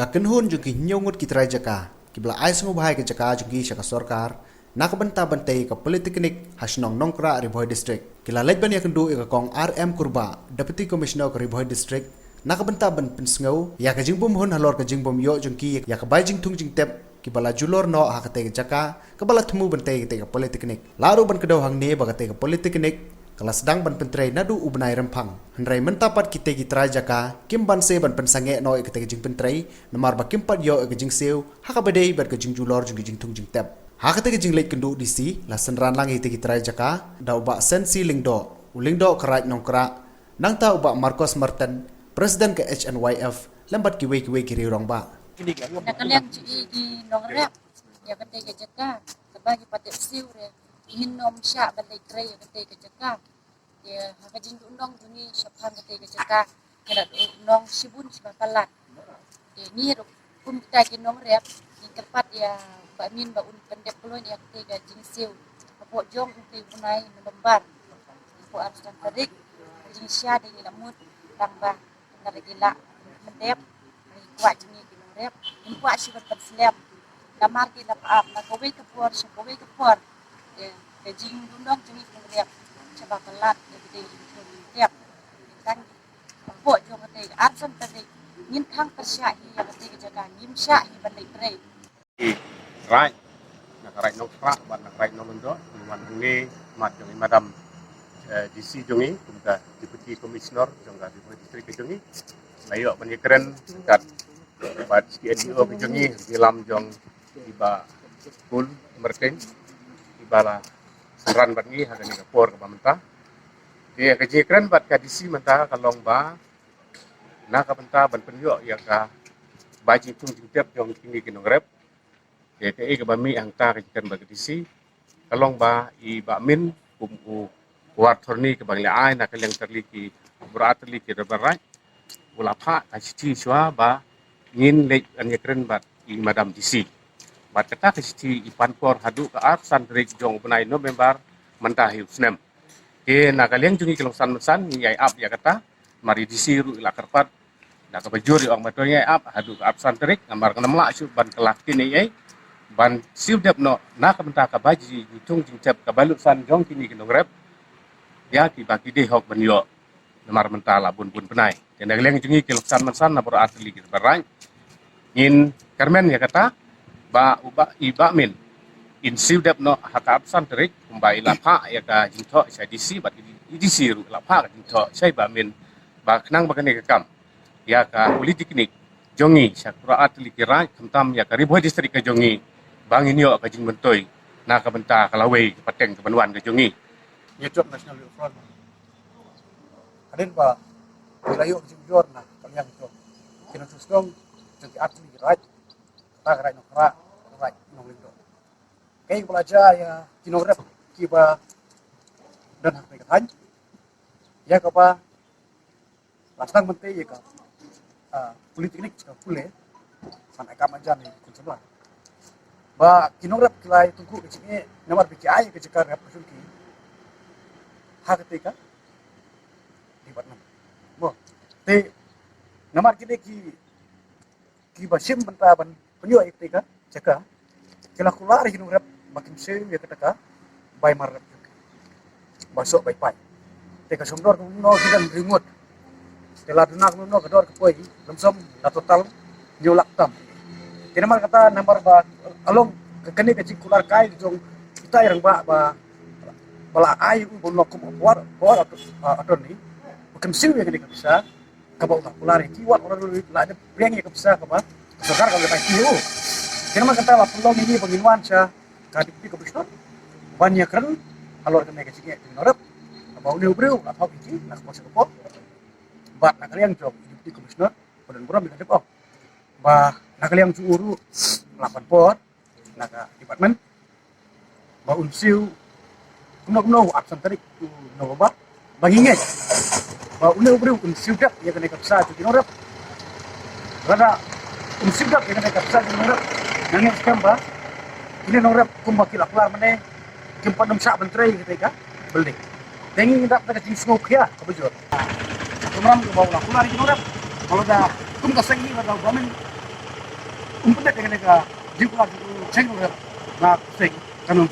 Kakenhun juki nyongut kitrai jaka, kibla ai sungu bahai ke jaka juki syaka sorkar, nak benta bentai ke politeknik hasnong nongkra Riboy District. Kila lej ban yakendu ika kong RM Kurba, Deputy Commissioner ke Riboy District, nak benta ben pensengau, ya ke jingbum hun halor ke jingbum yo jungki, ya ke bai jingtung jingtep, kibala julor no hakate ke jaka, kibala temu bentai ke politeknik. Laru ban kedau hang ne bagate ke politeknik, kalau sedang ban pentrai nadu ubnai rempang. Hendrai mentapat kita kitrai jaka, kim ban se ban pensange no ikete ke jing pentrai, namar ba kim pat yo ke jing seu, haka badai ban ke jing julor jung jing tung jing tep. Haka te ke jing leit kendu disi, la senran lang ite kitrai jaka, da ubak sensi lingdo, ulingdo kerat nongkra, nang ta ubak Marcos Merton, Presiden ke HNYF, lembat kiwe kiri rong ba. Nakaliang di nongrep, ya kete ke jaka, sebagi patek siu re. Hinom syak balai kray kete ke jaka ya hakajin undong duni syapan kete ke jaka kena undong sibun sibapalat ya ni kum kita kinong rep di tempat ya bamin ba un pendek pulon ya kete ke jingsiu apo jong kete punai lembar apo arsan tarik jingsya de lamut tambah narigila mendep kuat ni kinong rep kuat sibat perslem lamar ki lapap na kowe ke por jing dundong jeng riak coba kelat jadi riak kan bo jo kate arsan tadi ngin khang persya hi ya kate jaga ngim sya hi balai prei right nak right nok fra ban nak right nok ndo wan ngi mat jong madam DC jongi kumta deputy commissioner jongga di distrik jongi layo ban keren kat bat SDO jongi dilam jong iba kul merkeng ibala seran bat ngi haga ni kapor ka pamenta dia kaji keren bat ka disi menta kalong ba na ka penta ban penyo ya ka baji tung jingtep jong tinggi kinong rep ya ke ga bami ang ta kaji keren ba disi kalong ba i ba min kum kuat thorni ke bangla ai na kaleng terliki berat terliki rebarai ulapha kaji swa ba ngin le an keren bat i madam disi bat kata kesti ipan por hadu ke arsan dari jong benai November mentahi usnem ke nakaliang jungi kelongsan mesan nyai ap ya kata mari disiru ila kerpat nak kebajuri orang betul nyai ap hadu ke arsan terik ngamar kena melak syuk ban kelaki ni nyai ban siu dep no nak mentah ke baji hitung jingcep ke balusan jong kini kinong rep ya ki bagi deh hok benyo namar mentah labun pun benai dan nakaliang jungi kelongsan mesan nabur atli kita berai in Carmen ya kata ba iba min in siudap no hakap san terik kumbai lapha ya ka jingtho sa disi bat disi ru lapha ka jingtho sai ba min ba knang ba kane kam ya ka politeknik jongi sakura atli kira kamtam ya ka Riboy District ka jongi bangin yo ka jing bentoy na ka benta ka lawe ka pateng ka banwan ka jongi YouTube National Youth Front adin ba layo jor na kalian itu kena susung jadi atli right tak right no kra right no lindo kay belajar ya kinong rep kiba dan hak katan ya ka ba lasang menteri ya ka politeknik ka pule san ka manjan ni kun sebelah ba kinong rep kilai tungku kecini nomor BCI ke jekar rep sunki hak ketika di batna mo te nomor kide ki basim bentaban penyo ketika jaka kila kular kinong rep makin sew ya ketaka bay mar rep basok bay pai teka somdor no gidan remote tela dunak no kedor ke poi lemsom na total nyolak tam kinamar kata nomor ba along kekene ke kular kai jong kita yang ba bala ai bon no kum war atau ni makin sew ya ketika bisa kabau kular kiwat orang dulu la ada priang ya bisa ka ba segar kalau pai kiu kinamar kata la pelong ini penginuan sa kadipti komisioner banyak keren alor kena keciknya di norep mau neubreu atau biji nak masuk ke bat nak kalian job dipti komisioner badan buram di depok bah nak kalian suuru 8 pot nak departemen ba unsiu kuno absen tarik tu noba banginge ba neubreu unsiu dak ya kena kapsa di norep rada unsiu dak ya kena kapsa di norep nangis kamba ini norep kumbaki laklar mene kimpan dem sak menteri ketika beli dengi ndak pada jing smoke ya kebujur kumram ke bawah laklar ini norep kalau dah kum kasengi pada bamen umpulet dengan jika jingkulah jengkol na sing kanun